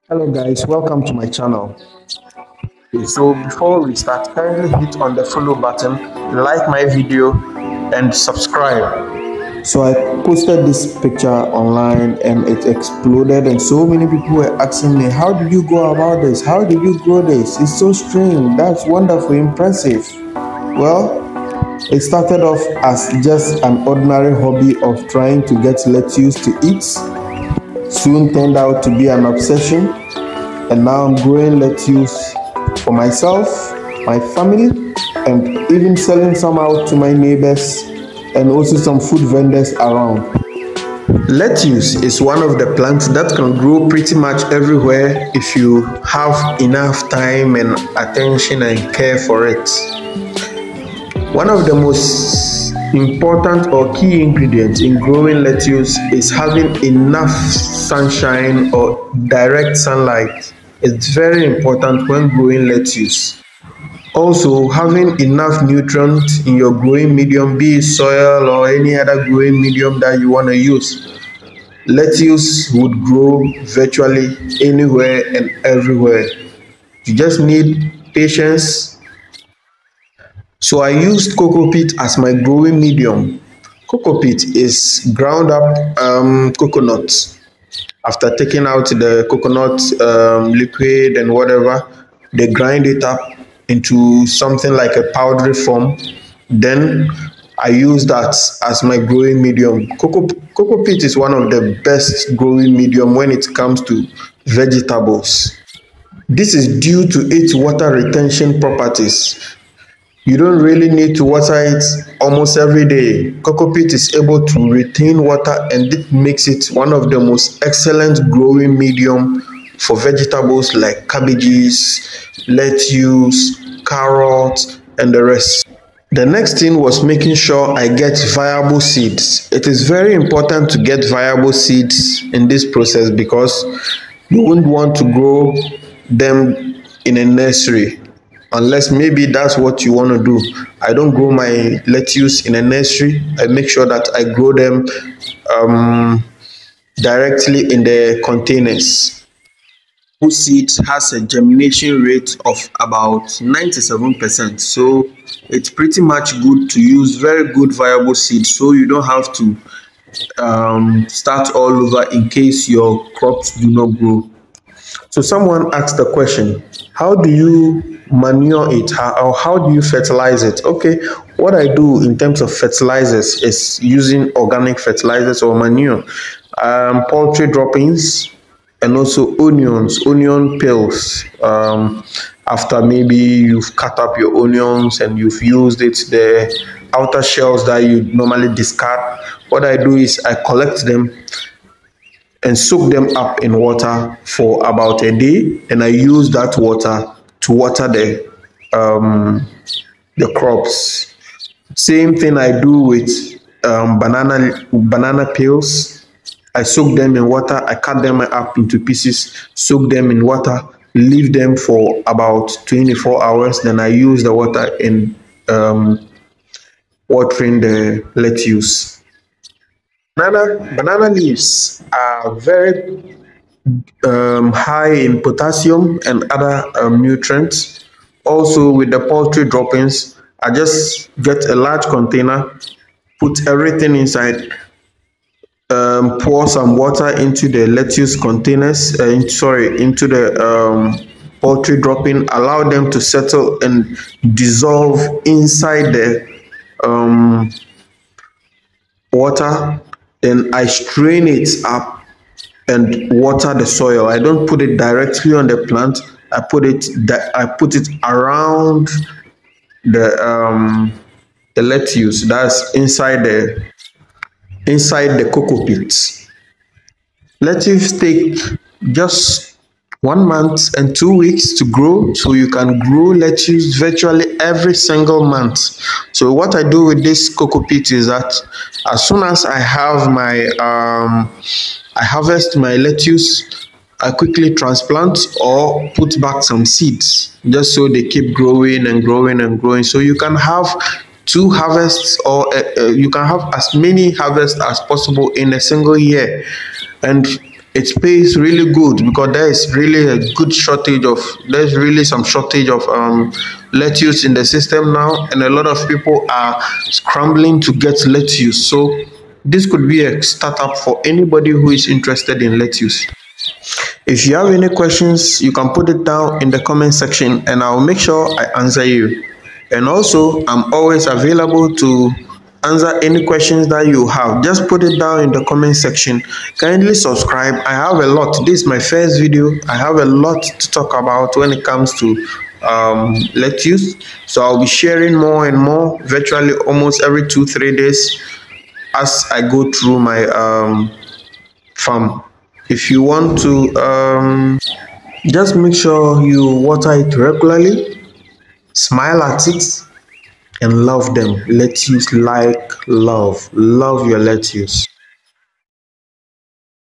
Hello guys, welcome to my channel. Okay, so before we start, kindly hit on the follow button, like my video and subscribe. So I posted this picture online and it exploded and so many people were asking me, how did you go about this? How did you grow this? It's so strange. That's wonderful, impressive. Well, it started off as just an ordinary hobby of trying to get lettuce to eat. Soon turned out to be an obsession, and now I'm growing lettuce for myself, my family, and even selling some out to my neighbors and also some food vendors around. Lettuce is one of the plants that can grow pretty much everywhere if you have enough time and attention and care for it. One of the most important or key ingredients in growing lettuce is having enough sunshine or direct sunlight. It's very important when growing lettuce. Also, having enough nutrients in your growing medium, be it soil or any other growing medium that you want to use. Lettuce would grow virtually anywhere and everywhere. You just need patience. So I used coco peat as my growing medium. Coco peat is ground up coconut. After taking out the coconut liquid and whatever, they grind it up into something like a powdery form. Then I use that as my growing medium. Coco peat is one of the best growing medium when it comes to vegetables. This is due to its water retention properties. You don't really need to water it almost every day. Coco peat is able to retain water and it makes it one of the most excellent growing medium for vegetables like cabbages, lettuce, carrots, and the rest. The next thing was making sure I get viable seeds. It is very important to get viable seeds in this process because you wouldn't want to grow them in a nursery. Unless maybe that's what you want to do. I don't grow my lettuce in a nursery. I make sure that I grow them directly in the containers. Seed has a germination rate of about 97%. So it's pretty much good to use very good viable seeds so you don't have to start all over in case your crops do not grow. So someone asked the question, how do you manure it or how do you fertilize it? Okay, what I do in terms of fertilizers is using organic fertilizers or manure, poultry droppings, and also onion peels. After maybe you've cut up your onions and you've used it, the outer shells that you normally discard, what I do is I collect them and soak them up in water for about a day, and I use that water to water the crops. Same thing I do with banana peels. I soak them in water, I cut them up into pieces, soak them in water, leave them for about 24 hours. Then I use the water in watering the lettuce. Banana leaves are very high in potassium and other nutrients. Also, with the poultry droppings, I just get a large container, put everything inside, pour some water into the lettuce containers, into the poultry dropping, allow them to settle and dissolve inside the water. Then I strain it up and water the soil. I don't put it directly on the plant. I put it around the lettuce. That's inside the coco peat. Lettuce take just 1 month and 2 weeks to grow, so you can grow lettuce virtually every single month. So what I do with this coco peat is that as soon as I have my I harvest my lettuce, I quickly transplant or put back some seeds just so they keep growing and growing and growing. So you can have 2 harvests or you can have as many harvests as possible in a single year. And it pays really good because there's really some shortage of lettuce in the system now, and a lot of people are scrambling to get lettuce. So this could be a startup for anybody who is interested in lettuce. If you have any questions, you can put it down in the comment section and I'll make sure I answer you. And also, I'm always available to answer any questions that you have. Just put it down in the comment section. Kindly subscribe. I have a lot. This is my first video. I have a lot to talk about when it comes to lettuce. So I'll be sharing more and more virtually almost every 2-3 days as I go through my farm. If you want to just make sure you water it regularly, smile at it, and love them. Lettuce like love your lettuce.